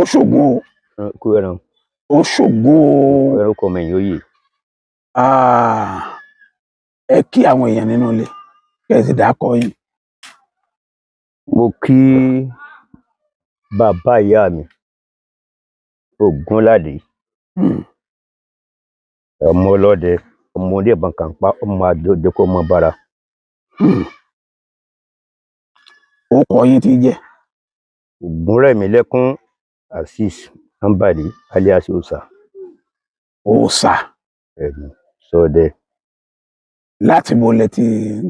ó ṣògùn o. kú ẹran. ó ṣògùn o. ẹran kọ mẹyìn oyè. ẹ kí àwọn èèyàn nínú ilé kẹsì dákọ yín. mo kí bàbá ìyá mi Ògúnládé ọmọ ọlọ́dẹ ọmọ orí ẹ̀bọn kàńpá ọmọ àjọjọkọ ọmọ bára. ó kọ yín ti jẹ́. Ògúnrẹ̀mílẹ́kún Azeez Ambali alias Òòṣà. Òòṣà. Ṣọdẹ. láti bo lẹ ti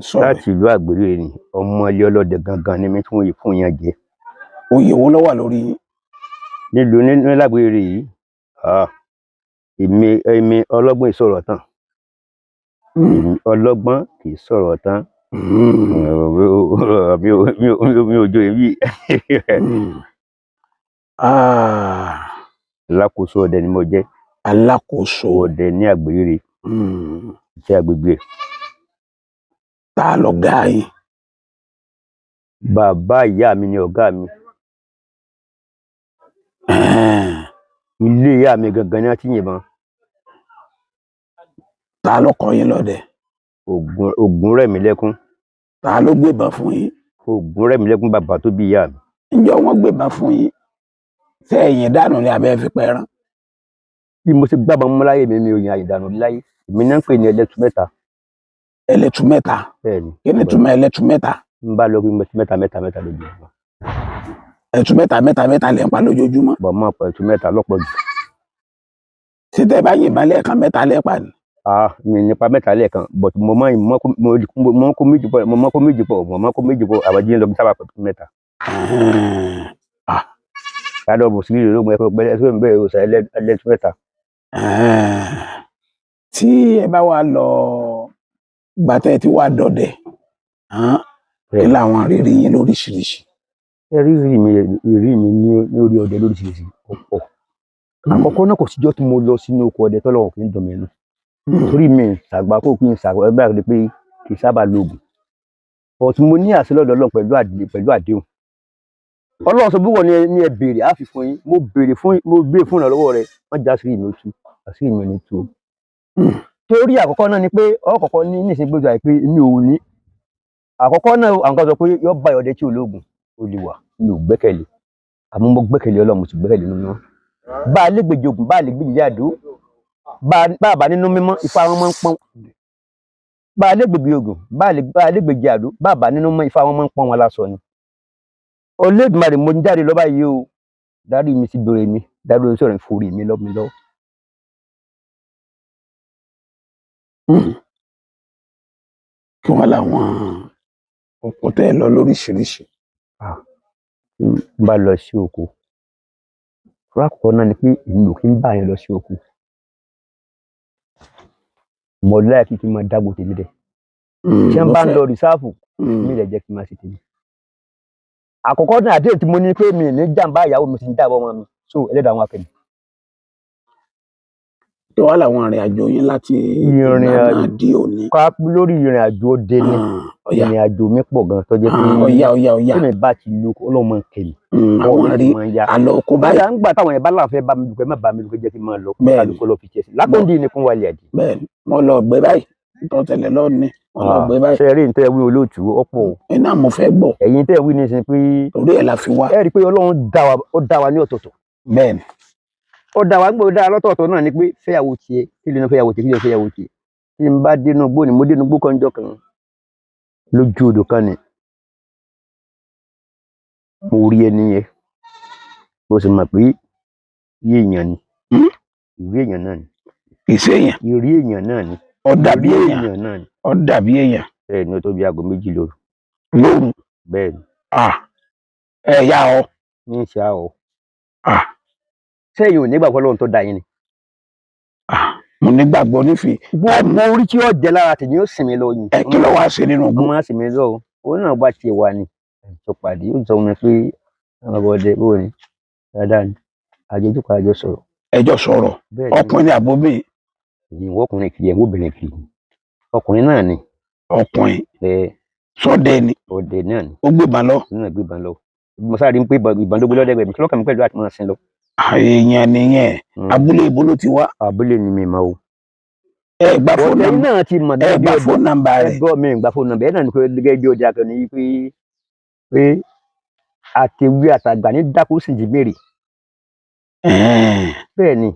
sọ̀rọ̀. láti ìlú Àgbèrè ni ọmọ ilé ọlọ́dẹ gangan ni mi tí wọ́n yìí fún yàn jẹ. oyè wo ló wà lórí yín. nílùú ní Lágbèrè yìí èmi ọlọ́gbọ́n ìsọ̀rọ̀ tán. ọlọ́gbọ́n kì í sọ̀rọ̀ tán. mi ò jó èmi. alákòóso ọdẹ ni mo jẹ́. alákòóso ọdẹ ní Àgbèrè. iṣẹ́ agbègbè. ta lọ̀gá yín. bàbá ìyá mi ni ọ̀gá mi. ilé ìyá mi gangan ni wọ́n ti yìnbọn. ta ló kọ́ yín lọ́dẹ. Ògúnrẹ̀mílẹ́kún. ta ló gbébọn fún yín. Ògúnrẹ̀mílẹ́kún bàbá tó bí ìyá mi. ǹjọ́ wọ́n gbébọn fún yín ṣé ẹ̀yin dànù ni abẹ́ fi pẹran. bí mo ṣe gbábọn mú láyé mi ò yàn àìdànù láyé èmi náà ń pè ní ẹlẹ́tù mẹ́ta. ẹlẹ́tù mẹ́ta. bẹ́ẹ̀ni. kí ni túmọ̀ ẹlẹ́tù mẹ́ta. ń bá lọ rí mẹ́ta lójoojúmọ́. ẹ̀tù mẹ́ta lẹ́ ń pa lójoojúmọ́. bọ̀ mọ́ ọ̀pọ̀ ẹ̀tù mẹ́ta lọ́pọ̀ jù. ṣé tẹ́ bá yìnbọn lẹ́ẹ̀kan mẹ́ta lẹ́ẹ̀pa ni. mi nípa mẹ́ta lẹ́ẹ̀kan but mo mọ́ kó méjì pọ̀ àwọn jíjìn lọ bí sábà pẹ̀lú mẹ́ta. ládọ̀ bò sí ìlú lóògùn ẹ̀fọ́ pẹ́lẹ́ ẹ̀fọ́ bẹ́ẹ̀ Òòṣà ẹlẹ́tù mẹ́ta. tí ẹ bá wà lọ gbàtẹ́ tí wàá dọdẹ kí làwọn rírí yín lóríṣiríṣi. ìrírí mi ní orí ọdẹ lóríṣiríṣi ọ̀pọ̀. àkọ́kọ́ náà kò síjọ́ tí mo lọ sínú oko ọdẹ tọ́lọ́run kì í dùn mí nù. torí mi ṣàgbà kó kí n ṣàgbà ẹgbẹ́ àgbẹ̀ pé kì í sábà lóògùn. ọ̀tún mo ní àṣẹ lọ́dọ̀ Ọlọ́run pẹ̀lú àdéhùn. Ọlọ́run sọ bí wọ́n ní ẹ béèrè á fi fún yín mo béèrè fún ìrànlọ́wọ́ rẹ wọ́n já àṣírí mi ó tú àṣírí mi ò ní tú. torí àkọ́kọ́ náà ni pé ọkọ̀ọ̀kan ní nísìnyí gbọ́dọ̀ àìpé mi ò ní. àkọ́kọ́ náà àwọn kan sọ pé yọ bá ọdẹ tí ológun ó lè wà mi ò gbẹ́kẹ̀lé àmọ́ mo gbẹ́kẹ̀lé Ọlọ́run mo sì gbẹ́kẹ̀lé nínú wọn. bá a lè gbèjì ogun bá a lè gbèjì àdó bá a bá nínú mímọ́ ifá wọn máa ń pọ́n. bá a lè gbèjì ogun bá a lè gbèjì àdó bá a bá nínú mọ́ ifá wọn máa ń pọ́n wọn lásọ ni. Olódùmarè mo ń jáde lọ báyìí o dárí mi sí bèrè mi dárí oṣù rẹ̀ forí mi lọ́wọ́. kí wọ́n láwọn ọkọ̀ tẹ́ lọ lóríṣiríṣi. bá lọ sí oko fúrákọ̀ náà ni pé èmi ò kí ń bá yẹn lọ sí oko. mo láyà kí n máa dágbo tèmi dẹ. tí wọ́n bá ń lọ rìsáàfù mi lè jẹ́ kí n máa ṣe tèmi. àkọ́kọ́ náà àdéhùn tí mo ní pé mi ní jàǹbá ìyàwó mi ti ń dáàbò ọmọ mi so ẹlẹ́dàá wọn akẹ́mi. tó wà láwọn ìrìn àjò yín láti ìlànà di òní. ká lórí ìrìn àjò òde ni ìrìn àjò mi pọ̀ gan tó jẹ́ pé ọ̀yà tí mi bá ti lo ọlọ́mọ kẹ́mi. àwọn rí àlọ́ oko báyìí. báyà ń gbà táwọn yẹn bá láǹfẹ́ bá mi dùkẹ́ má bá mi dùkẹ́ jẹ́ kí n máa lọ kálukọ́ lọ fi tiẹ̀ sí lákòndì ní kún wálé àdì. bẹ́ẹ̀ni mo lọ gbé báyìí tó tẹ̀lé lọ́ọ̀ni mo lọ gbé báyìí. ṣe eré ní tẹ́ wí olóòtú ọ̀pọ̀. iná mo fẹ́ gbọ́. ẹ̀yin tẹ́ wí ní sin pé. orí ẹ̀ la fi wá. ẹ rí i pé Ọlọ́run dá wa ní ọ̀tọ̀ọ̀tọ̀. bẹ́ẹ̀ni. ó dá wa ń gbọ́ dá lọ́tọ̀ọ̀tọ̀ náà ni pé fẹ́yàwó tiẹ̀ kí ló ń fẹ́yàwó tiẹ̀ kí ló ń fẹ́yàwó tiẹ̀. tí n bá dénú gbó ni mo dénú gbó kan jọ kan lójú odò kan ni mo rí ẹni yẹn mo sì mọ̀ pé iye èèyàn ni ìrí èèyàn náà ni. ìṣe èèyàn. ìrí èèyàn náà ni. ó dàbí èèyàn náà ni. ó dàbí èèyàn. bẹ́ẹ̀ ni ó tó bí aago 2 lóru. lóru. bẹ́ẹ̀ ni. ẹ yá ọ. ní ìṣá ọ. sẹ́yìn ò nígbàgbọ́ lóhun tó dá yín ni. mo nígbàgbọ́ nífi. mo rí tí ó jẹ lára tèmi ó sinmi lọ yìí. kí ló wá ṣe nínú ọgbọ́n. mo máa sinmi lọ òun náà bá tiẹ̀ wà ní. ẹ̀jọ̀ pàdé yóò sọ wọn pé àwọn ọdẹ bó ni dáadáa ni àjọjú kan àjọ sọ̀rọ̀. ẹjọ́ sọ̀rọ̀ ọkùnrin àbóbí. ìyẹn ọkùnrin kì í ẹwọ obìnrin kì í ọkùnrin náà ni. ọkùnrin sọdẹ ni. ọdẹ náà ni. ó gbébọn lọ. ó náà gbébọn lọ. mo sáré ń pé ìbọn tó gbé lọ́dẹ̀gbẹ̀ mi kí lọ́kàn mi pẹ̀lú àti máa sin lọ. èèyàn nìyẹn abúlé ibo ló ti wá abúlé ni mi mọ̀ o. ẹ gba fóònù ọ̀tẹ̀ nọ́mbà náà ti mọ̀ ẹ gẹ́gẹ́ bí gba ọdẹ fóònù nọ́mbà rẹ̀ ẹgbẹ́ mi ìgbà fóònù nọ́mbà ẹ̀ náà ni pé gẹ́gẹ́ bí ọdẹ akọni yìí pé àtẹ̀wé àtàgbà ní dákú sì jí mèrè bẹ́ẹ̀ ni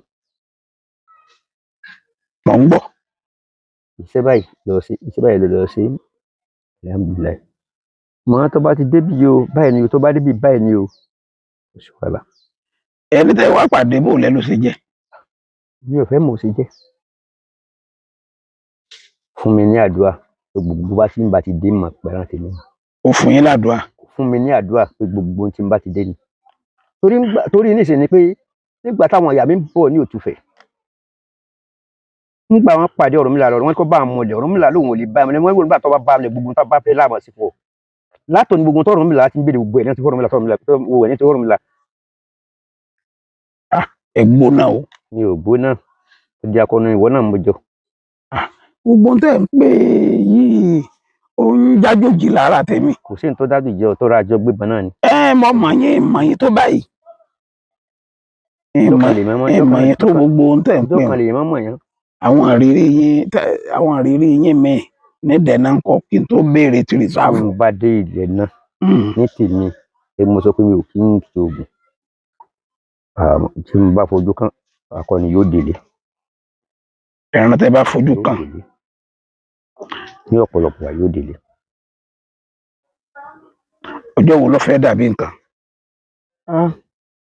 mọ̀ ń gbọ́ iṣẹ́ báyìí lọ sí alhamdulilayi mọ̀ tó bá ti débi yìí o báyìí ni o tó bá débi báyìí ni o oṣù wàhálà ẹni tẹ́ wá pàdé bò lẹ́nu ṣe jẹ́ mi ò fẹ́ mọ̀ ṣe jẹ́ fún mi ní àdúrà gbogbo bá tí ń bá ti dé mọ̀ pẹ̀lú tèmi ó fún yín ládùúà fún mi ní àdúrà pé gbogbo tí ń bá ti dé ni torí níṣẹ́ ni pé nígbà táwọn ìyá mi ń bọ̀ ní òtúfẹ̀ nígbà wọn pàdé Ọ̀rúnmìlà lọ́rọ̀ wọn kọ́ bá àwọn mọ̀lẹ̀ Ọ̀rúnmìlà lòun ò lè bá mi wọ́n nígbà tó bá mi gbogbo tó bá fẹ́ láàmú sí fún ọ látọ̀ ní gbogbo tó Ọ̀rúnmìlà ti ń béèrè gbogbo ẹ̀ ní ti Ọ̀rúnmìlà tó wọ̀ ní ti Ọ̀rúnmìlà. ẹ̀gbọ́n náà o mi ò gbóná ó di akọni ìwọ náà mọjọ. gbogbo tẹ́ ń pè yìí ó ń jájòjì lára tèmi. kò sí ní tó dájú ìjẹ ọtọ ra àjọ gbébọn náà ni. mọ mọ yín tó báyìí mọ yín tó gbogbo ohun tẹ́ ń pè ọjọ́ kan lè mọ̀ yẹn. àwọn àrírí yín mi ní dẹ̀nà ń kọ́ kí n tó béèrè tìrìsáàfù. mo bá dé ilẹ̀ náà ní tèmi mo sọ pé mi ò kí ń ṣoògùn tí mo bá fojú kan akọni yóò délé. ẹran tẹ́ bá fojú kan ní ọ̀pọ̀lọpọ̀ yóò délé. ọjọ́ wo ló fẹ́ dàbí nǹkan.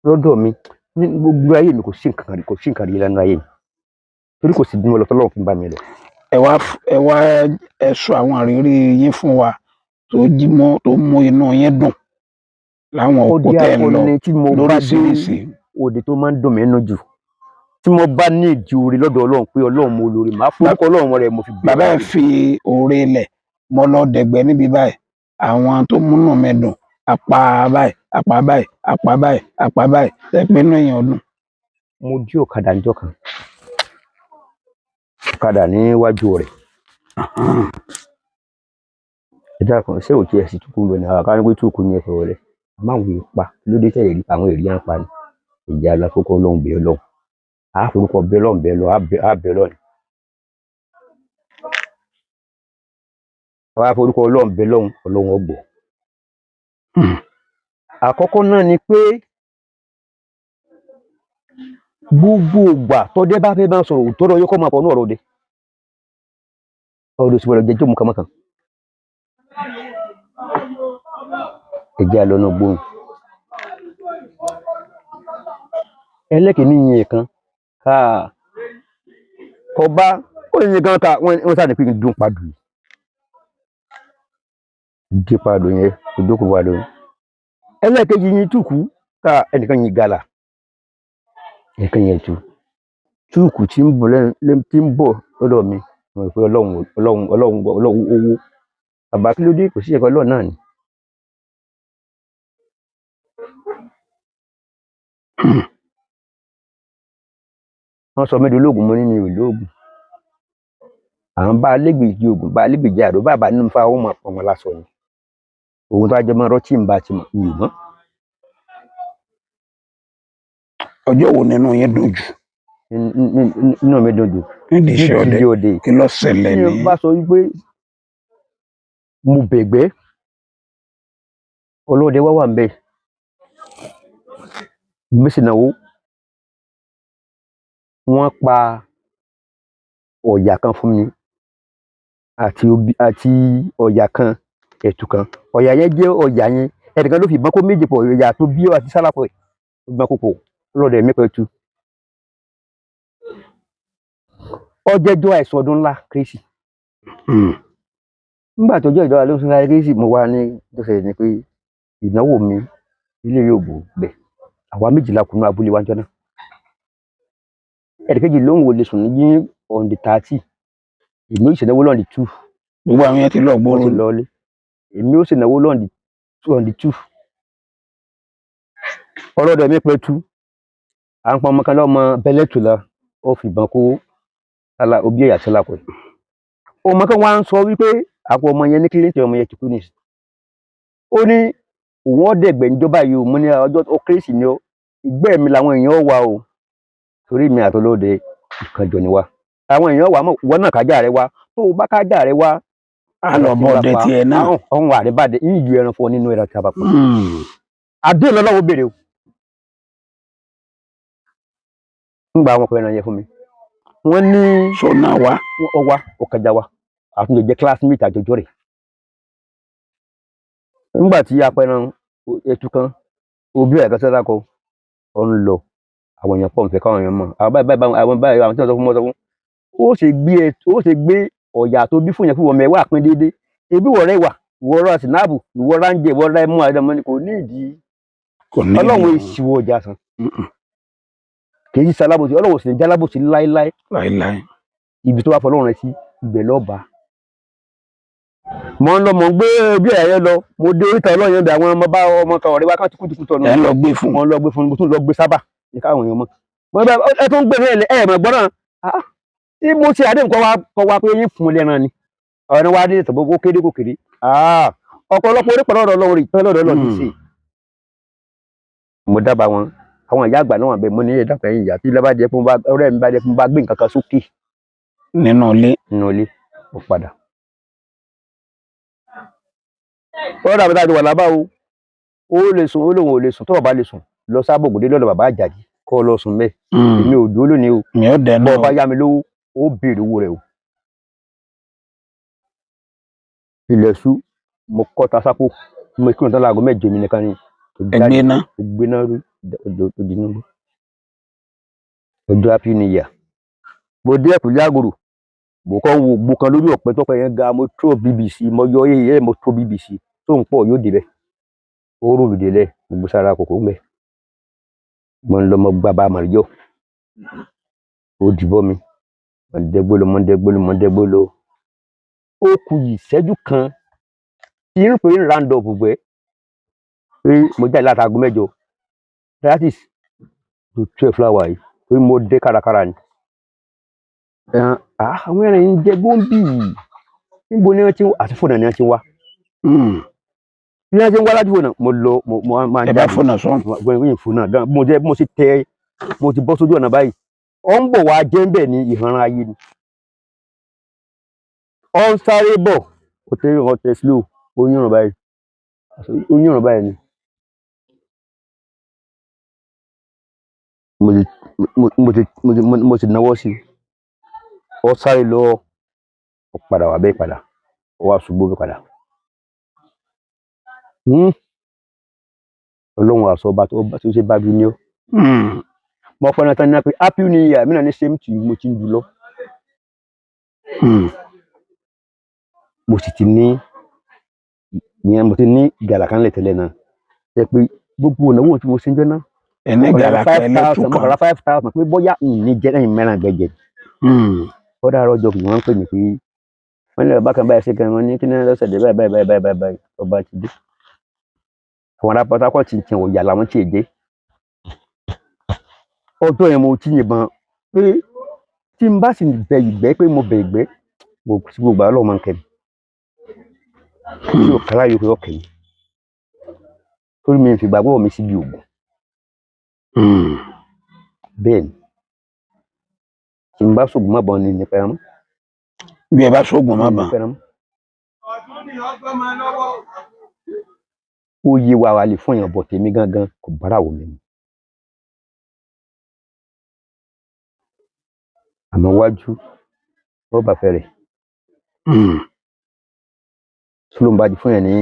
lọ́dọ̀ mi ní gbogbo ayé mi kò sí nǹkan rí lánàá ayé mi torí kò sí bí mo lọ tọ́lọ́run fún bá mi lọ. ẹ sọ àwọn àrírí yín fún wa tó mú inú yín dùn láwọn òkú tẹ́ ń lọ lóríṣiríṣi. òde tó máa ń dùn mí nínú jù tí mo bá ní ìdí orí lọ́dọ̀ Ọlọ́run pé Ọlọ́run mo lórí màá forúkọ Ọlọ́run rẹ̀ mo fi gbé. bàbá ẹ fi oore lẹ̀ mo lọ dẹ̀gbẹ́ níbi báyìí àwọn tó múnú mi dùn apá báyìí apá báyìí apá báyìí apá báyìí tẹ́pẹ́ inú èèyàn dùn. mo jí ọ̀kadà níjọ́ kan ọ̀kadà níwájú rẹ̀ ẹ̀dá kan ṣé òkè ẹ̀sìn tukú ń bẹ ní àwọn akáwọn pé tukú ní ẹ̀fọ́ rẹ̀ àmọ́ àwọn èèyàn pa lóde tẹ̀lé rí àwọn èrè yẹn pa ni ìjà alákòókò Ọlọ́run bẹ́ẹ̀ lọ́hùn àforúkọ bẹ́ẹ̀ lọ́hùn bẹ́ẹ̀ lọ àbẹ́ lọ́hùn. àwọn àforúkọ Ọlọ́run bẹ́ẹ̀ lọ́hùn Ọlọ́run ọgbọ̀. àkọ́kọ́ náà ni pé gbogbo ìgbà tọ́dẹ́ bá fẹ́ bá sọ̀rọ̀ òótọ́ lọ yóò kọ́ máa pọ̀ ní ọ̀rọ̀ òde ọ̀rọ̀ ìṣòwò ẹ̀jẹ̀ jẹ́ mọ̀kànmọ́kàn ẹ̀jẹ̀ àlọ́nà gbóhùn ẹlẹ́kìnní yẹn kan ọba ó yẹn gan ká wọ́n sáà ní pé dùn padù dé padù yẹn ìdókòwò padù ẹlẹ́kẹ̀jì yẹn túkú ká ẹnìkan yẹn gàlà ẹnìkan yẹn túkú tí ń bọ̀ lọ́dọ̀ mi mo rò pé Ọlọ́run owó bàbá kí ló dé kò sí ẹ̀kọ́ Ọlọ́run náà ni. wọ́n sọ mí di olóògùn mo ní mi ò lóògùn àwọn bá alégbèjì oògùn bá alégbèjì àdó bàbá nínú fáwọn ọmọ ọpọ wọn lásọ ni òun tó ajọ máa rọtí ń bá ti mọ ìyè mọ. ọjọ́ wo nínú yẹn dùn jù. inú mi dùn jù nídìí iṣẹ́ ọdẹ kí ló ṣẹlẹ̀ ní. tí bá sọ wípé mo bẹ̀gbẹ́ ọlọ́dẹ wá wà ń bẹ̀ mẹ́sìnáwó wọ́n pa ọ̀yà kan fún mi àti ọ̀yà kan ẹ̀tù kan ọ̀yà yẹn jẹ́ ọ̀yà yẹn ẹnìkan ló fi ìbọn kó méje pọ̀ ọ̀yà tó bí àti sálàpọ̀ ẹ̀ ìbọn kókò ọlọ́dẹ mi pẹ̀tù ọjẹ́jọ́ àìsàn ọdún ńlá kérésì nígbà tó jẹ́ ìjọba ló ń sinra kérésì mo wá ní ìjọsẹ̀ ní pé ìnáwó mi ilé yóò bò bẹ̀ àwa méjìlá kùnú abúlé wájọ́ náà ẹ̀ẹ́dẹ̀kejì lóhùn wò lè sùn ní on the 30 èmi ò ṣènáwó lọ́ọ̀dì 2 gbogbo àwọn yẹn ti lọ gbóró wọ́n ti lọ́ọ́lé èmi ò ṣènáwó lọ́ọ̀dì 2 ọlọ́dẹ mi pẹ́ tú à ń pọn ọmọ kan lọ́mọ bẹ́lẹ́tù la ó fi ìbọn kó òbí ẹ̀yà sí lápò ọmọ kan wá ń sọ wípé àpò ọmọ yẹn ní kílíǹtì ọmọ yẹn ti kú nìyí ó ní òun ọ̀dẹ̀gbẹ̀ níjọba yìí mo ní ọjọ́ ó kérésì ni ìgbẹ́ mi làwọn èèyàn wà o torí mi àtolóde ìkànjọ ni wá àwọn èèyàn wà mọ wọn náà kájà rẹ wá tó o bá kájà rẹ wá a lọ bọ ọdẹ tiẹ̀ náà. ọhún àdébàdé ń ju ẹran fún ọ nínú ẹran tí a bá pọ adé lọ́lọ́wọ́ béèrè o ń gba àwọn ọkọ ẹran yẹn fún mi wọn ní sọnà wa ọwá ọkàjà wa àtúndò jẹ classmate àjọjọ rẹ nígbà tí apẹran ètò kan òbí ẹ̀ kan sẹ́dá kọ ọ ń lọ àwọn èèyàn pọ̀ nfẹ́ káwọn èèyàn mọ̀ àwọn báyìí àwọn tí wọ́n sọ fún mọ́ sọ fún ó ṣe gbé ọ̀yà tó bí fún yẹn fún wọn mẹ́wàá pín déédéé ebi wọ̀ rẹ̀ wà ìwọ ra sinapu ìwọ ra ń jẹ ìwọ ra ẹmú àdàmọ́ ni kò ní ìdí ọlọ́run ìṣìwọ̀ ọjà san kì í ṣalábòsí ọlọ́run sì ní jálábòsí láéláé ibi tó bá fọ ọlọ́run rẹ sí ibẹ̀ lọ́ba mo ń lọ mo ń gbé bí ẹ̀yẹ lọ mo dé oríta ọlọ́yàn bí àwọn ọmọ bá ọmọ kan ọ̀rẹ́ wa ká tukùtukù tọ̀nà ẹ̀ ń lọ gbé fún wọn lọ gbé fún mo tún lọ gbé sábà ní káwọn èèyàn mọ̀ mo bá ẹ tó ń gbé ní ẹ̀ mọ̀ gbọ́dọ̀ tí mo ṣe àdéhùn kọ́ wa pé yín fún lẹ́ran ni ọ̀rẹ́ wa dé tọ̀bọ̀ kó kéde kó kéde ọ̀pọ̀lọpọ̀ orí pẹ̀lú ọ̀rọ̀ ọlọ́run ìtàn lọ́dọ̀ ọlọ́run sí mo dábàá wọn àwọn ìyá àgbà náà wà bẹ́ẹ̀ mo ní ẹ̀dá pẹ̀lú ìyá tí lábàjẹ́ fún ọ̀rẹ́ mi bá jẹ́ fún bá gbé nǹkan kan sókè nínú ilé mo padà ọ̀rọ̀ àbúrò àti wà lábá ó lè sùn ó lòun ò lè sùn tó bàbá lè sùn lọ sábògùdé lọ́dọ̀ bàbá àjàjì kọ́ lọ sùn mẹ́ẹ̀ èmi ò dúró lónìí o bọ́ ọba yá mi lówó ó béèrè owó rẹ̀ o ilẹ̀ ṣú mo kọ́ ta sápò mo kí wọn tán láago mẹ́jọ mi nìkan ni ẹgbẹ́ náà rí òdìnnú ọjọ́ happy new year mo dé ẹ̀kú lágòrò mo kọ́ wo gbó kan lórí ọ̀pẹ tọ́pẹ yẹn ga mo tó bbc mo yọ eyín mo tó bbc tó ń pọ̀ yóò débẹ̀ ó rò lùdè lẹ̀ gbogbo sára kòkó ń bẹ̀ mo ń lọ mo gba bá màríjọ́ ó dìbọ́ mi mọ̀ndẹ́gbóló ó kù ìṣẹ́jú kan tí ń pè ń round up gbẹ pé mo jáde láti aago mẹ́jọ that is to 12 hours yìí pé mo dé kárakára ni àwọn ẹran yìí ń jẹ gbóǹbì níbo ni wọ́n ti àti fóònù ni wọ́n ti wá bí wọ́n ti ń wá láti fóònù mo lọ mo máa ń jáde fóònù sọ́n fóònù náà mo ti bọ́ sójú ọ̀nà báyìí ọ ń bọ̀ wá jẹ́ ń bẹ̀ ní ìhànràn ayé ni ọ ń sáré bọ̀ ó tẹ slow ó yànràn báyìí ni mo ti náwó sí ọ sáré lọ ọ padà wà bẹ́ẹ̀ padà ọ wá ṣubú bẹ́ẹ̀ padà ọlọ́run àṣọ ọba tó ṣe bá bí ní ọ mo pẹ́ náà tán ní pé happy new year mí náà ní same to you mo ti ń jù lọ mo sì ti ní ìyẹn mo ti ní ìgbàlà kan lè tẹ́lẹ̀ náà ẹ pé gbogbo ìnáwó tí mo ṣe ń jẹ́ náà ẹni ìgbàlà kẹlẹ tún kan ọ̀rọ̀ 5,000 pé bóyá ní jẹ́ ẹ̀yìn mẹ́ràn gẹ́gẹ́ ó dára ọjọ́ kì wọ́n ń pè mí pé wọ́n ní ọba kan báyìí ṣe kan wọ́n ní kí ní lọ́sẹ̀ dé báyìí ọba ti dé àwọn ará pátákó ti tiẹ̀ òyà làwọn tiẹ̀ dé ọjọ́ yẹn mo ti yìnbọn pé tí n bá sì bẹ ìgbẹ́ pé mo bẹ ìgbẹ́ gbogbo àlọ́ máa ń kẹ́mi tí ò kára yóò fi ọkẹ́ mi torí mi fi gbàgbọ́ mi síbi ògùn bẹ́ẹ̀ ni tí n bá sóògùn má bọ̀ ní nípa ẹran bí ẹ bá sóògùn má bọ̀ ó yé wa wà lè fún èèyàn bọ̀ tèmi gangan kò bára wò mí mu àmọ́ wájú rọ́bà fẹ́rẹ̀ sọlọ́n bá di fún yẹn ní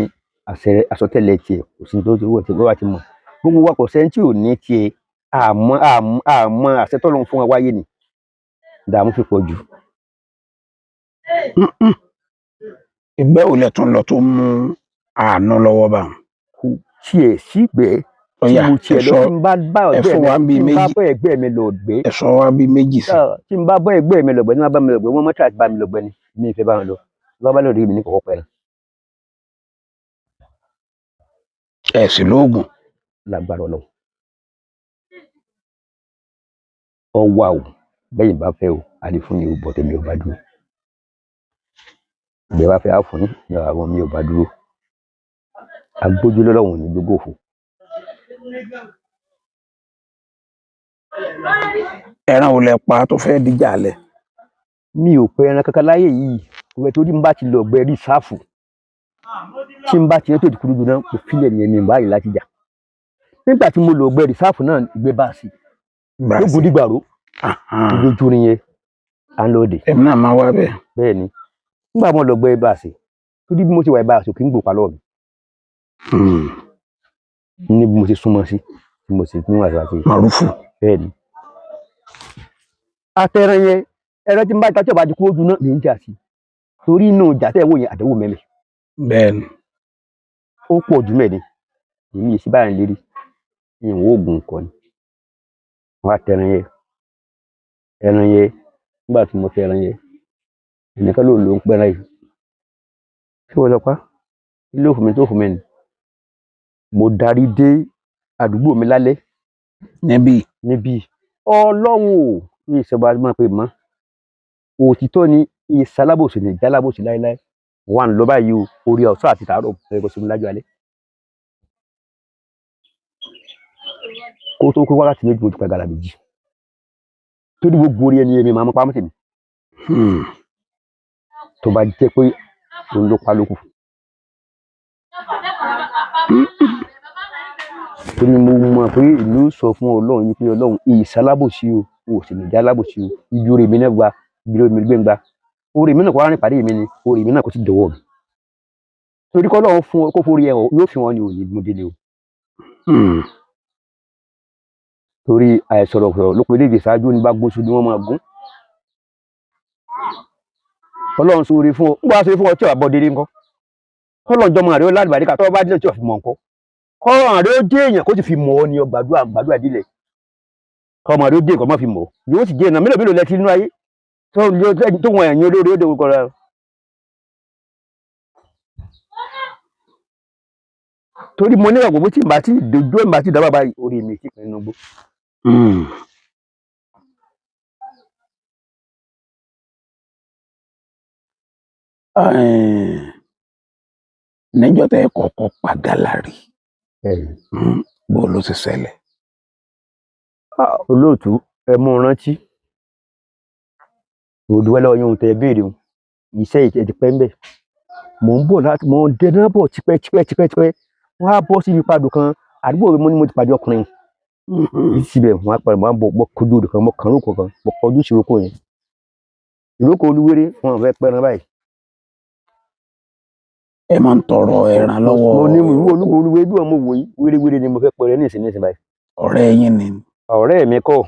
àsọtẹ́lẹ̀ tiẹ̀ kò sí tó ti wọ́n ti mọ̀ gbogbo wa kò sẹ́ni tí ò ní tiẹ̀ àmọ́ àṣetọ́lọ́run fún wa wáyé ni dààmú fi pọ̀ jù. ìgbẹ́ ò lẹ̀ tún lọ tó mú àánú lọ́wọ́ bá kò tiẹ̀ sígbẹ́ tí mo tiẹ̀ lọ tí n bá bá ẹgbẹ́ mi lọ gbé ẹ̀sọ́ wa bí méjì sí tí n bá bá ẹgbẹ́ mi lọ gbé tí wọ́n bá mi lọ gbé wọ́n mọ́tò àti bá mi lọ gbé ni mi ìfẹ́ bá wọn lọ lọ́wọ́ bá lọ́ọ́ rí mi ní kọ̀kọ́ pẹ̀lú. ẹ̀sìn lóògùn lágbára Ọlọ́run ọwà o bẹ́yìn bá fẹ́ o àlè fún mi ò bọ̀ tẹ̀mí ò bá dúró ìgbẹ́ bá fẹ́ á fún ní àwọn mi ò bá dúró agbójú lọ́lọ́run ní gbogbo òfò ẹran wo lẹ pa tó fẹ́ dìjà alẹ́? mi ò pẹ ẹran kankan láyé yìí ìwẹ̀ torí n bá ti lọ gbẹ rí sáfù tí n bá ti tó ìdíkúrú náà kò fílẹ̀ nìyẹn mi báyìí láti jà nígbà tí mo lọ gbẹ rí sáfù náà ìgbé bá sí lógun dìgbàrú ìgbójú nìyẹn à ń lóde. èmi náà máa wá bẹ́ẹ̀. bẹ́ẹ̀ ni nígbà mo lọ gbẹ bá sí torí bí mo ti wà bá sí kì í gbòpá lọ́ọ̀ mi ní bí mo ti súnmọ́ sí bí mo ti ní wàhálà sí. Màrúfù. bẹ́ẹ̀ ni àtẹ̀rẹ̀ yẹn ẹran tí n bá ta tí ọba ti kú ojú náà ní í jà sí torí inú ìjà tẹ̀ wò yẹn àdéhùn mẹ́lẹ̀. bẹ́ẹ̀ni. ó pọ̀ jù mẹ́ni èmi yìí sí báyìí lérí ìwọ̀n oògùn kọ́ ni wọ́n á tẹran yẹn nígbà tí mo tẹran yẹn ẹnìkan ló ń pẹ́ran yìí ṣé wọ́n lọ pa ilé òfin mi tó fún mi ni mo darí dé àdúgbò mi lálẹ́ níbí ọlọ́run ò ní ìṣẹ̀bà máa pè mọ́ òtítọ́ ni ìsalábòsí ní ìjálábòsí láéláé wà ń lọ báyìí o orí ọ̀sán àti tàárọ̀ ẹ̀kọ́ sí mi lájọ́ alẹ́ kó tó kó wákàtí méjì mo ti pa gàlà méjì torí gbogbo orí ẹni èmi máa mọ pamọ́ tèmi tó bá jẹ́ pé òun ló pa lókù torí mo mọ̀ pé ìlú sọ fún ọlọ́run yìí pé ọlọ́run ìsalábòsí o ò sì ní jálábòsí o ibi orí mi náà gba ibi orí mi gbé ń gba orí mi náà kó wá rìn pàdé mi ni orí mi náà kò ti dọ̀wọ́ mi torí kọ́ lọ́run fún ọ kó forí ẹ yóò fi wọn ní òye mo délé o torí àìsọ̀rọ̀ ló pe léde ṣáájú ní bá gbóṣù ni wọ́n máa gún ọlọ́run sóore fún ọ ń bá ṣe fún ọ tí ọ̀bọ délé ńkọ́ kọ́lọ́n jọmọ àrẹ lálùbáríkà tó bá délé tí ò fi mọ̀ ńkọ́ kọ́lọ́n àrẹ ó dé èèyàn kó sì fi mọ̀ ọ ní gbàdúrà dílẹ̀ kọ́mọ àrẹ ó dé nǹkan má fi mọ̀ ọ yóò sì jẹ́ èèyàn mélòó lẹ́tí nínú ayé tó wọn ẹ̀yìn olóore ó dé orúkọ rẹ. torí mo ní ìgbàgbọ́ tí ìgbà tí ìdójú ìgbà tí ìdábàbà orí mi ti pinnu gbó. níjọ́ tẹ́ ẹ kọ́kọ́ pa gàlà rí bó ló ti ṣẹlẹ̀. olóòtú ẹ mú rántí òdùwẹ́ lọ́wọ́ yóò tẹ béèrè o iṣẹ́ ìtẹ̀pẹ́ ń bẹ̀ mò ń bọ̀ láti mò ń dẹná bọ̀ tipẹ́ wọ́n á bọ́ síbi padù kan àdúgbò mi ni mo ti pàdé ọkùnrin síbẹ̀ wọ́n á padà wọ́n á bọ̀ kojú odò kan mọ́ kàn lóko kan mọ́ kọjú sí ìrókò yẹn ìrókò olúwéré wọn fẹ́ pẹ́ran báyìí. ẹ máa ń tọrọ ẹran lọ́wọ́. mo ní ìlú olúkọ olúwéré bí wọn mo wò yí wéréwéré ni mo fẹ́ pẹ́rẹ́ ní ìsìn báyìí. ọ̀rẹ́ yín ni. ọ̀rẹ́ mi kọ́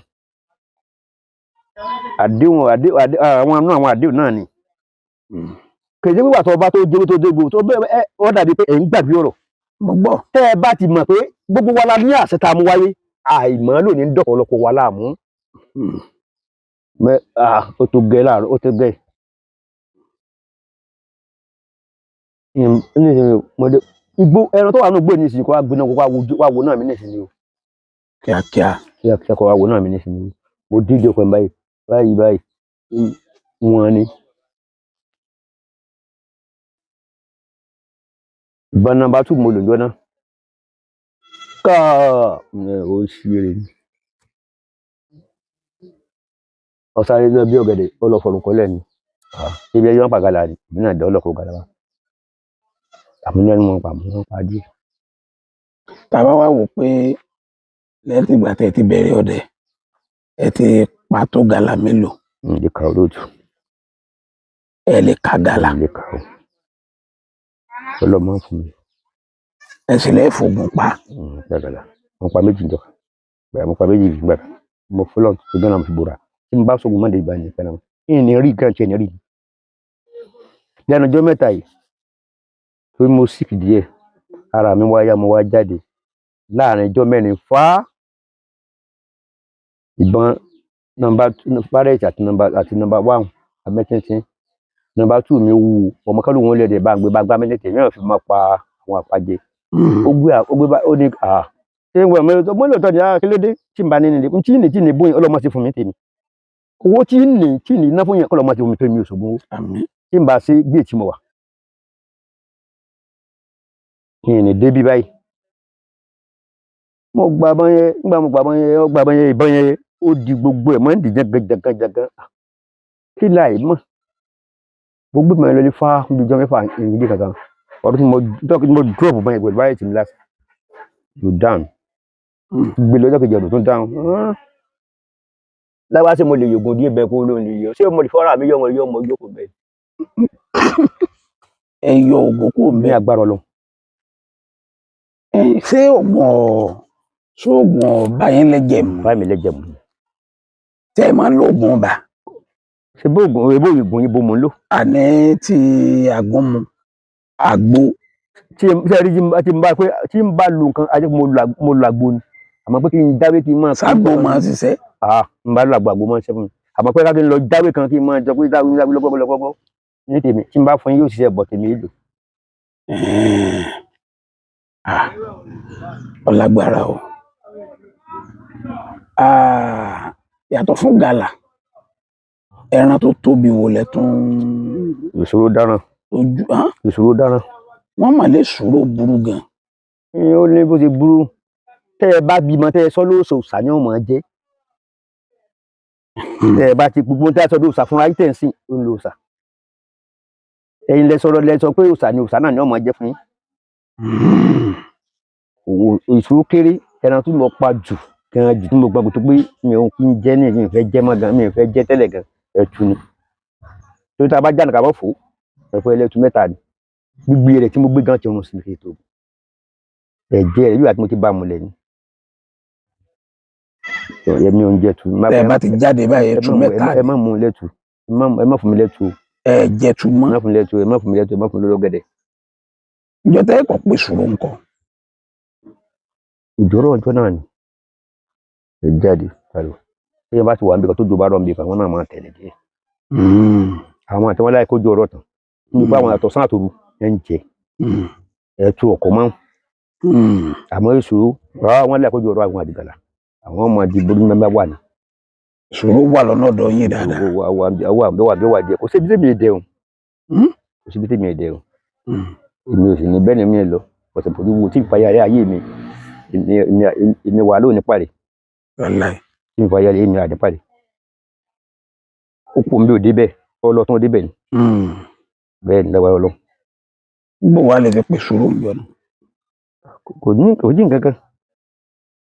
àwọn àdéhùn náà ni kèjé pípa tó ọba tó jẹ́ tó dégbò tó bẹ́ẹ̀ wọ́n dàbí pé ẹ̀ ń gbàgbé ọ̀rọ̀ gbọ́ tẹ́ ẹ bá ti mọ̀ pé gbogbo wa la ní àṣẹ tá a mú wáyé àìmọ́ lónìí ń dọ̀pọ̀lọpọ̀ wa láàmú ó tó gẹ́ láàárọ̀ ó tó gẹ́ igbó ẹran tó wà nínú gbé ní ìsìn kó wá gbóná kó wá wo náà mi nísìnyí o kíákíá kó wá wo náà mi nísìnyí mo díje pẹ̀ báyìí wọn ni. ìbọn nọ́mbà 2 mo lò jọ náà ó ṣeré ọ̀sáré náà bí ọ̀gẹ̀dẹ̀ ó lọ fọ̀rùn kọ́lẹ̀ ni ibi ẹjọ́ ń pa gàlà ni ìbí náà dẹ́ ọlọ́kọ̀ gàlà wa àmúlẹ̀ ni mo pa díẹ̀. tàbá wá wò pé lẹ́yìn ìgbà tẹ́ ti bẹ̀rẹ̀ ọdẹ ẹ ti pa tó gàlà mélòó. lè ka olóòtú. ẹ lè ka gàlà. lè ka o ọlọ́mọ fún mi. ẹ sì lè fògùn pa. gàgàlà mo pa méjì jọ mo pa méjì gbà mo fọlọ́ tó gánà mo fi bòrà tí mo bá sọ̀gùn mọ́ndé ìgbà yẹn fẹ́ràn ní rí gan tiẹ̀ ní rí lẹ́nu ọjọ́ mẹ́ta yìí torí mo sick díẹ̀ ara mi wá yá mo wá jáde láàrin ọjọ́ mẹ́rin fá ìbọn nọ́mbà parẹ́ẹ̀tì àti nọ́mbà 1 abẹ́tẹ́ntẹ́n nọ́mbà 2 mi wú ọmọ kálù wọn lẹ́dẹ̀ẹ́ bá gbé bá gbá mẹ́tẹ̀ẹ̀tẹ̀ mìíràn fi máa pa àwọn àpàjẹ ó gbé bá ó ní ṣé ń wọ ẹ̀mọ́ tó mọ́lẹ̀ tó ní kílódé tí n bá ní nílé tí ní bóyin ọlọ́mọ sí fún mi tèmi owó tí ní ná fún yẹn kọ́lọ́mọ sí fún mi tó mi òṣogbo tí n bá ṣe gbé tí mo wà kí n ní débí báyìí mo gbà bọ́n yẹn nígbà mo gbà bọ́n yẹn ìbọn yẹn ó di gbogbo ẹ̀ mọ́ ń di jagajagan kí láì mọ̀ gbogbo mi lọ ní fá níbi ìjọ mẹ́fà ìrìndí kankan ọdún tí mo drop báyìí pẹ̀lú báyìí tì mí lásì you down gbé lọ́jọ́ kejì ọdún tó dáhùn lábá sí mo lè yògùn díẹ̀ bẹ́ẹ̀ kó ló lè yọ ṣé mo lè fọ́ra mi yọ ọmọ yòókù bẹ́ẹ̀. ẹ yọ ògùn kò ní mẹ agbára Ọlọ́run. ṣé oògùn báyẹn lẹ́jẹ̀ mu báyìí mi lẹ́jẹ̀ mu. tẹ ẹ máa ń lo oògùn ọba. ṣe bó oògùn ìbò mo ń lò. àní tí àgúnmu àgbo. tí n bá lo nǹkan ajẹ́ mo lo àgbo ni àmọ́ pé kí n dáwé kí n máa. ságbo máa ń ṣiṣẹ́. n bá lo àgbo máa ń ṣe fún mi àmọ́ pé káàkiri lọ dáwé kan kí n máa jọ pé dáwé lọ́gbọ́gbọ́ ní tèmi tí n bá fún yín yóò ṣiṣẹ́ bọ̀ tèmi yìí lò. ọlágbára o yàtọ̀ fún gàlà ẹran tó tóbi wò lẹ tún. ìṣòro dáràn. ìṣòro dáràn. wọ́n mà lè ṣòro burú gan. ó ní bó ṣe burú tẹ́ ẹ bá bímọ tẹ́ ẹ sọ lóòṣà ni wọ́n máa jẹ́ tẹ́ ẹ bá ti gbogbo tẹ́ ẹ sọ lóòṣà fúnra yìí tẹ̀ ń sìn ó ń lo òòṣà ẹ̀yin lẹ sọ pé òòṣà náà ni wọ́n máa jẹ́ fún yín. ìṣòro kéré ẹran tó lọ pa jù gan jù tí mo gbàgbọ́ tó pé mi ò kí ń jẹ́ ní mi ò fẹ́ jẹ́ mọ́ gan mi ò fẹ́ jẹ́ tẹ́lẹ̀ gan ẹ̀tù ni torí tá a bá jáde ká bọ́ fò ẹ̀fọ́ ẹlẹ́tù mẹ́ta ni gbígbé rẹ̀ tí mo gbé gan ti rún sí mi ètò ẹ̀jẹ̀ rẹ̀ yóò àti mo ti bá mu lẹ̀ ni ẹ̀mí oúnjẹ tù. ẹ bá ti jáde báyìí ẹ̀tù mẹ́ta ẹ má mú un lẹ́tù ẹ má fún mi lẹ́tù ẹ̀jẹ̀ tù mọ́ ẹ má fún mi lẹ́tù ẹ má fún mi lẹ́tù ẹ má fún mi lọ́gẹ̀dẹ̀. ìjọ tẹ́ ẹ̀kọ́ pé ṣòro nǹkan. ìjọ́rọ̀ ọjọ́ náà ni ẹ jáde kálọ ṣé bá ti wà níbi kan tó jọba rọ níbi kan wọn náà máa tẹ̀lé díẹ̀. àwọn àti wọn láì kójú ọ̀rọ̀ tán nípa àwọn àtọ̀sán àtòru ẹ̀ ń jẹ ẹ̀ tu ọkọ̀ mọ́ àmọ́ ìṣòro wọn láì kójú ọ̀rọ̀ àwọn àdìgàlà àwọn ọmọ àdìbò ní mẹ́mbà wà ní. ìṣòro wà lọ́nà ọ̀dọ̀ yín dáadáa. àwọn àbẹ̀wà jẹ kò síbi tèmi èdè o kò síbi tèmi èdè o èmi ò sì ní bẹ́ẹ̀ ni mi lọ ọ̀sẹ̀ pẹ̀lú wo tí ìfàyà rẹ̀ ayé mi èmi wà lónìí pàdé tí ìfàyà rẹ̀ èmi àdé pàdé ó kò ń bí òde bẹ́ẹ̀ ọlọ́tún òde bẹ́ẹ̀ ni bẹ́ẹ̀ ni lọ́wọ́ ọlọ́. gbọ́ wà lè fi pè ṣòro ń yọnu. kò ní nǹkan kan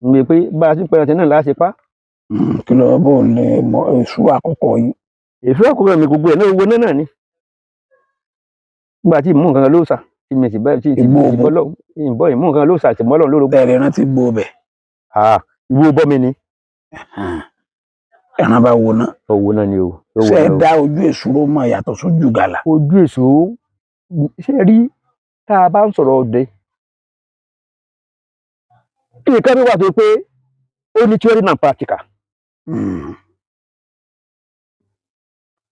ń gbé pé bá a ti pẹ́rẹ́ tẹ́ náà láti pa. kí ló bó lè mọ èṣù àkọ́kọ́ yín. èṣù àkọ́kọ́ mi gbogbo ẹ̀ náà owó náà ni nígbà tí ìmú nǹkan kan ló sà tí mi sì bẹ́ẹ̀ tí ìbò ìbọn ìmú nǹkan ló sà tí mọ́lọ́ lóró. bẹ́ẹ̀ rántí gbó bẹ̀. ìwé bọ́ mi ni. ẹran bá wo náà. owó náà ni o. ṣé ẹ dá ojú èṣòro mọ̀ yàtọ̀ sójú gàlà. ojú èṣòro ṣe rí tá a bá ń sọ̀rọ̀ ọdẹ nǹkan mi wà tó pé ó ní theory and practical.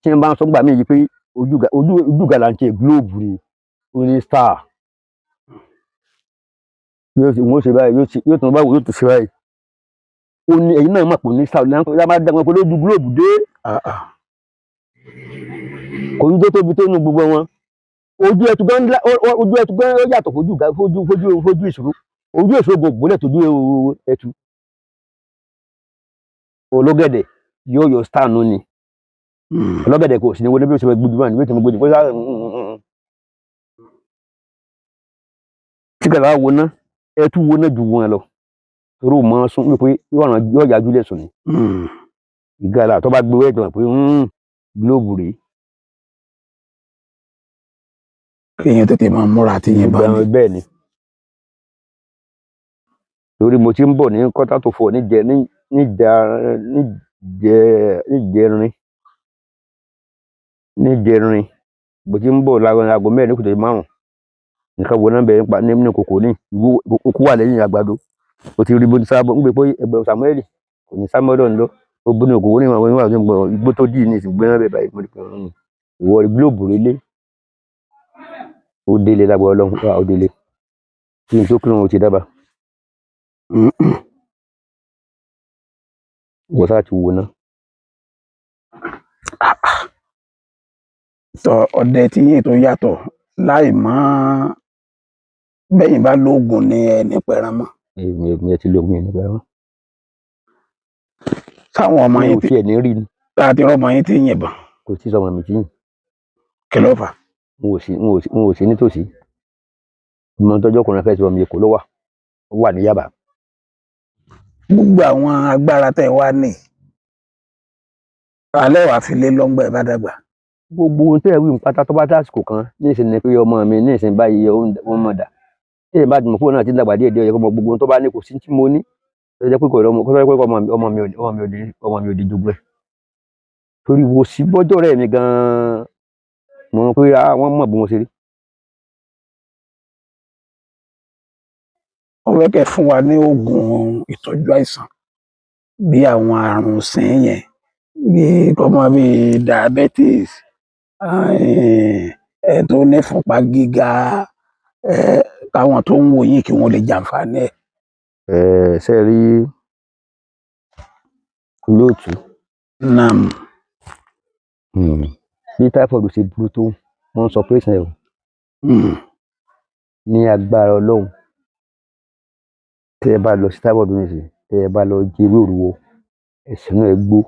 tí n bá ń sọ gbà mí yìí pé ojú gàlà ń ṣe globe ni ó ní star wọ́n ṣe báyìí yóò tún báwo yóò tún ṣe báyìí ó ní ẹ̀yin náà mọ̀ pé ní star lẹ́yìn máa dá wọn pé lójú globe dé kò ní tó tóbi tó nu gbogbo wọn ojú ẹtù gan ó yàtọ̀ fojú ìṣòro ojú èso gbòǹgbòlẹ̀ tó dúró ẹtù ológẹ̀dẹ̀ yóò yọ star nù ni ológẹ̀dẹ̀ kò sí ní wọlé bí ó ṣe gbójú wà ní bí ó ṣe gbójú kó sáà tí gàlá wo ná ẹtù wo ná ju wọn lọ torí ò mọ sún pé yóò yájú lẹ̀sùn ni ìgàlá tó bá gbé wẹ́ẹ̀dì wọn pé gílóòbù rèé. kéèyàn tètè máa múra àti yẹn bá mi. bẹ́ẹ̀ ni torí mo ti ń bọ̀ ní kọ́tà tó fọ níjẹrin mo ti ń bọ̀ láago mẹ́rin kùtù márùn nǹkan wo náà bẹ̀rẹ̀ ní kòkó ní kókó wà lẹ́yìn àgbàdo o ti rí bó ti sábà ń gbé pé ẹgbẹ̀rún Samuel kò ní Samuel ń lọ ó bó ní òkòwò ní ìwà ìwà igbó tó dì ní ìsìn gbéná bẹ́ẹ̀ báyìí mo rí pé ìwọ gílóòbù relé ó délé lágbó Ọlọ́run ó délé kí n tó kírun ó ti dábàá. wọ́n sá ti wò ná. tọ ọdẹ tí yín tó yàtọ̀ láì mọ̀ bẹ́yìn bá lóògùn ní ẹni pẹran mọ́. èmi ẹ ti lóògùn ẹni pẹran. sáwọn ọmọ mi yín ò tí tiẹ̀ ní rí ni láti rọmọ yín tí ń yìnbọn kò sí sọmọ mi tí yìn kí ló fà. n ò sí nítòsí ìmọ̀ tọ́jú ọkùnrin fẹ́ ti ọmọ èkó ló wà ó wà ní Yaba. gbogbo àwọn agbára tẹ wá ní alẹ́ wàá fi lé lọ́ngbà ẹ̀ bá dàgbà. gbogbo ohun tẹ́ ẹ̀ wí pátá tó bá tásìkò kan ní ìsìn ni pé ọmọ mi ní ìsìn báyìí ó mọ̀ dà tí èyí bá ti mọ̀ fóònù náà ti ń dàgbà díẹ̀ díẹ̀ yẹ kó mọ gbogbo ohun tó bá ní kò sí tí mo ní tó jẹ́ pé kò rọmọ kó jẹ́ pé ọmọ mi ò di jogbo ẹ̀ torí wo sí bọ́jọ́ rẹ̀ mi gan-an mo mọ̀ pé wọ́n mọ̀ bí mo ṣe rí. wọ́n fẹ́ kẹ́ fún wa ní oògùn ìtọ́jú àìsàn bí àwọn àrùn sìn yẹn bí kọ́mọ bíi diabetes tó ní fúnpá gíga káwọn tó ń wò yín kí wọ́n lè jàǹfààní ẹ̀. ṣe rí olóòtú nam bí typhoid ṣe burú tó wọ́n sọ pé ṣe ní agbára Ọlọ́run tẹ́ ẹ bá lọ sí typhoid nìyí tẹ́ ẹ bá lọ jẹ ewé òrùwọ ẹ̀sìn náà ẹ gbó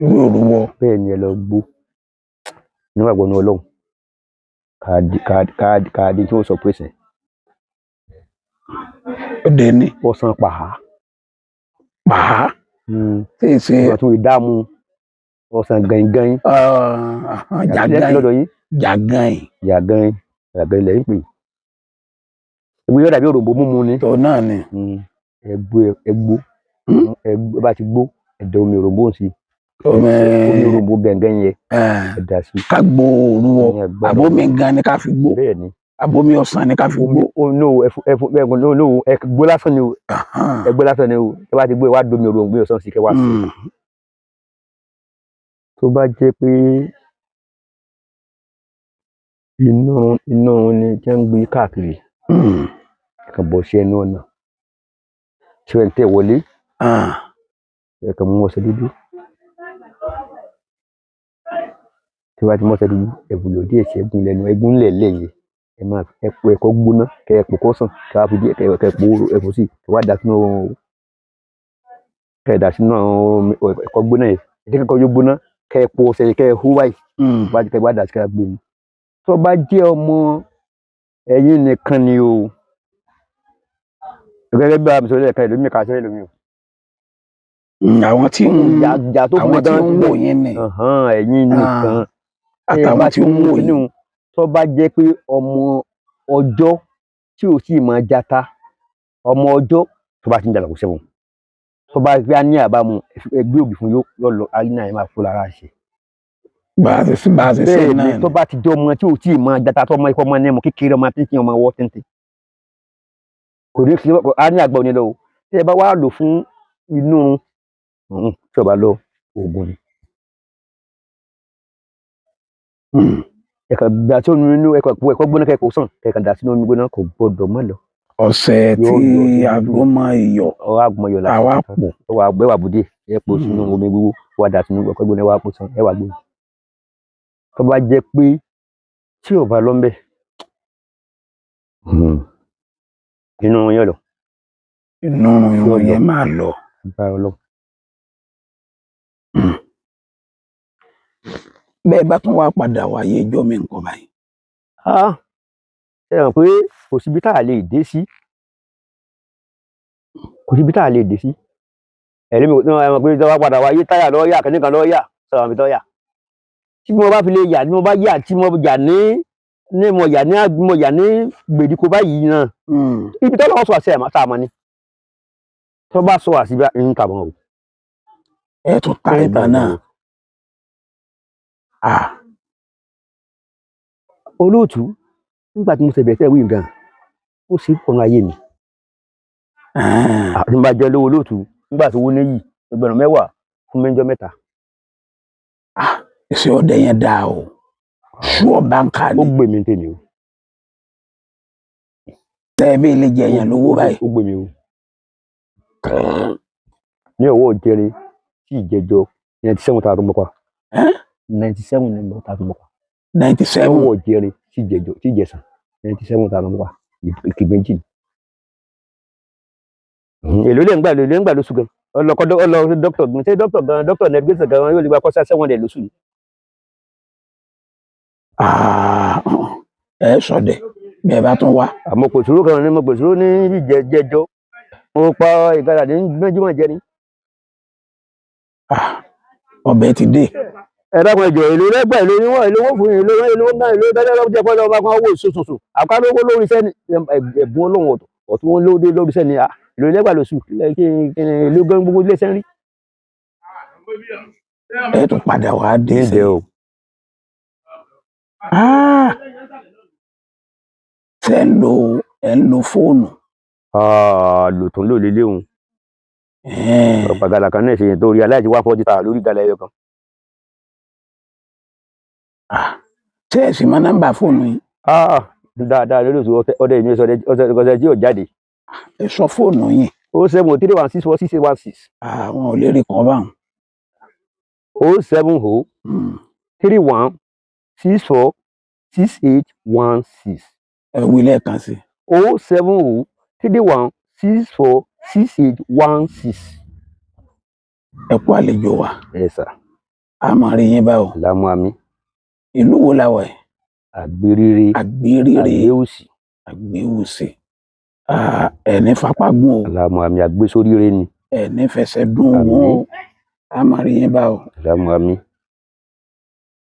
ewé òrùwọ bẹ́ẹ̀ ni ẹ lọ gbó nígbàgbọ́ ní Ọlọ́run káàdì tí wọ́n sọ pé ṣe ó dé ní ọ̀sán pàá tí ì ṣe ọ̀sán tó ìdààmú ọ̀sán gangan jàgán ilẹ̀ ń pè ìwé yóò dàbí òròǹbó múmu ni tó náà ni ẹgbó bá ti gbó ẹ̀dẹ̀ omi òròǹbó sí omi òròǹbó gangan yẹn ẹ̀dà sí. ká gbó òrùwọ àbómi gan ni ká fi gbó àbómi ọsàn ni ká fi gbó. ẹgbó lásán ni o ẹgbó lásán ni o ẹ bá ti gbó ẹ wá domi òròǹbó ọsàn sí kẹ wá sí. tó bá jẹ́ pé inú ni jẹ́ ń gbé káàkiri kan bọ̀ sí ẹnu ọ̀nà tí wọ́n tẹ̀ wọlé ẹ̀kan mú ọṣẹ dúdú tí wọ́n ti mú ọṣẹ dúdú ẹ̀bùn lòdì ẹ̀ṣẹ̀ ẹ̀gún lẹ́nu ẹ̀gún lẹ̀lẹ̀ yẹn ẹ máa ẹ̀pọ̀ ẹ̀kọ́ gbóná kẹ́ ẹ̀pọ̀ kọ́ sàn kẹ́ wá fi díẹ̀ kẹ́ ẹ̀pọ̀ sí kẹ́ wá dà sínú ẹ̀kọ́ gbóná yẹn ẹ̀dí kẹ́kọ̀ọ́ yóò gbóná kẹ́ ẹ̀pọ̀ ọṣẹ kẹ́ ẹ̀hú wáyé kẹ́ wá dà sí kẹ́ gbé mi. tó bá jẹ́ ọmọ ẹ̀yin nìkan ni o gẹ́gẹ́ bí àmì sọ̀rọ̀ ẹ̀ka ìlú kà sẹ́yìn lómi o. àwọn tí ń wò yín ni ẹ̀yin nìkan àtàwọn tí ń wò yín. tó bá jẹ́ pé ọmọ ọjọ́ tí ò sì máa jata ọmọ ọjọ́ tó bá ti ń dàgbà kó sẹ́wọ̀n tó bá gbé ní àbámu ẹgbẹ́ òbí fún yóò lọ ayé náà ẹ máa fún lára ṣe. bẹ́ẹ̀ ni tó bá ti jẹ́ ọmọ tí ò tí ì máa jata tó ọmọ ikọ̀ ọmọ ẹni kékeré ọmọ tí ọmọ wọ́ tẹ́ntẹ́ kò ní kí á ní àgbà òní lọ o tí ẹ bá wá lò fún inú tí ọba lọ oògùn ni. ẹ̀ka dà tí omi inú ẹ̀kọ́ gbóná kẹ́kọ̀ọ́ sàn ẹ̀ka dà sínú omi gbóná kò gbọdọ̀ mọ́ lọ. ọ̀sẹ̀ tí agbómọ iyọ̀ àgbọ̀n iyọ̀ àwa pò ẹwà bùdé ẹ pò sínú omi gbogbo wà dà sínú ẹ̀kọ́ gbóná ẹwà pò sàn ẹwà gbé. tó bá jẹ́ pé tí ọba lọ ń bẹ̀ inú wọn yóò lọ. inú yẹn máa lọ. bẹ́ẹ̀ bá tún wá padà wáyé ẹjọ́ mi nǹkan báyìí. ẹ hàn pé kò síbi tá a lè dé sí ẹ̀rí mi ẹ mọ̀ pé ìjọba padà wáyé táyà lọ́ọ́ yà kẹ́nìkan lọ́ọ́ yà sọ̀rọ̀ mi tọ́ yà tí mo bá fi lè yà tí mo bá yà tí mo yà ní gbèdéko báyìí náà ibi tó lọ́wọ́ sọ àṣẹ tá a mọ̀ ni tó bá sọ àṣìbá ń tàbọn o. ẹ tún ta ìbọn náà. olóòtú nígbà tí mo ṣe bẹ̀rẹ̀ wí nǹkan ó sì kọ́nu ayé mi. àti bá jẹ́ lówó olóòtú nígbà tó wó níyì ẹgbẹ̀rún 10 fún mẹ́jọ mẹ́ta. iṣẹ́ ọdẹ yẹn dáa o ṣú ọba ń kà ní. ó gbé mi tèmi o. tẹ́ẹ̀bí ilé jẹ yẹn lówó báyìí. ó gbé mi o. ní ọwọ́ ìjẹrin tí ìjẹjọ 97 tá a tó mọ́ pa. 97 ní mo tá a tó mọ́ pa. 97. ọwọ́ ìjẹrin tí ìjẹjọ tí ìjẹsàn 97 tá a tó mọ́ pa ìkì méjì. èlò lè ń gbà lóṣù gan. ọlọ́kọ́ dókítà gan ṣé dókítà navigation gan yóò lè gba kọ́sá 700 lóṣù ni. Ẹ sọdẹ bí ẹ bá tún wá. àmọ́ pòṣúrò kan ní mo pòṣúrò ní ìjẹjọ mo pa ìgbàlà ní gbẹ́júmọ̀ jẹ ni. Ọbẹ̀ ti dé. ẹ dákun ẹjọ èlò lẹgbà èlò níwọ̀n èlò wọn fún èlò náà èlò bẹ́ẹ̀ lọ́wọ́ jẹ́ pé ọba kan owó ìṣòṣòṣò àkàlówó lórí iṣẹ́ ẹ̀bùn Ọlọ́run ọ̀tún wọn lóde lórí iṣẹ́ ni èlò lẹgbà lóṣù èlò gan gbogbo ilé iṣẹ́ ń rí. Ẹ tún padà wá dé ǹdẹ o. ṣé ẹ ń lo fóònù. lò tó ń lò lélẹ̀ òun. ọ̀pá gàlà kan náà ṣe yẹn tó rí aláìsí wá fọ́jú tà lórí gàlà ẹyọ kan. ṣé ẹ sì mọ nọ́mbà fóònù yìí. dáadáa lórí òṣù ọdẹ ìní ọsẹ tí yóò jáde. ẹ sọ fóònù yìí. 07031646816. àwọn ò lè rí kan báwọn. 07031646816. ẹ wí lẹ́ẹ̀kan sí. 07031646816. ẹ kú àlejò wa. ẹ sà. a máa rí yín báwo. lámú àmì. ìlú wo la wà yìí. Àgbéríré. Àgbéòsì. Àgbéòsì. ẹni fapá gún o. lámú àmì àgbésóríire ni. ẹni fẹsẹ̀ dún wọn o. a máa rí yín báwo. lámú àmì.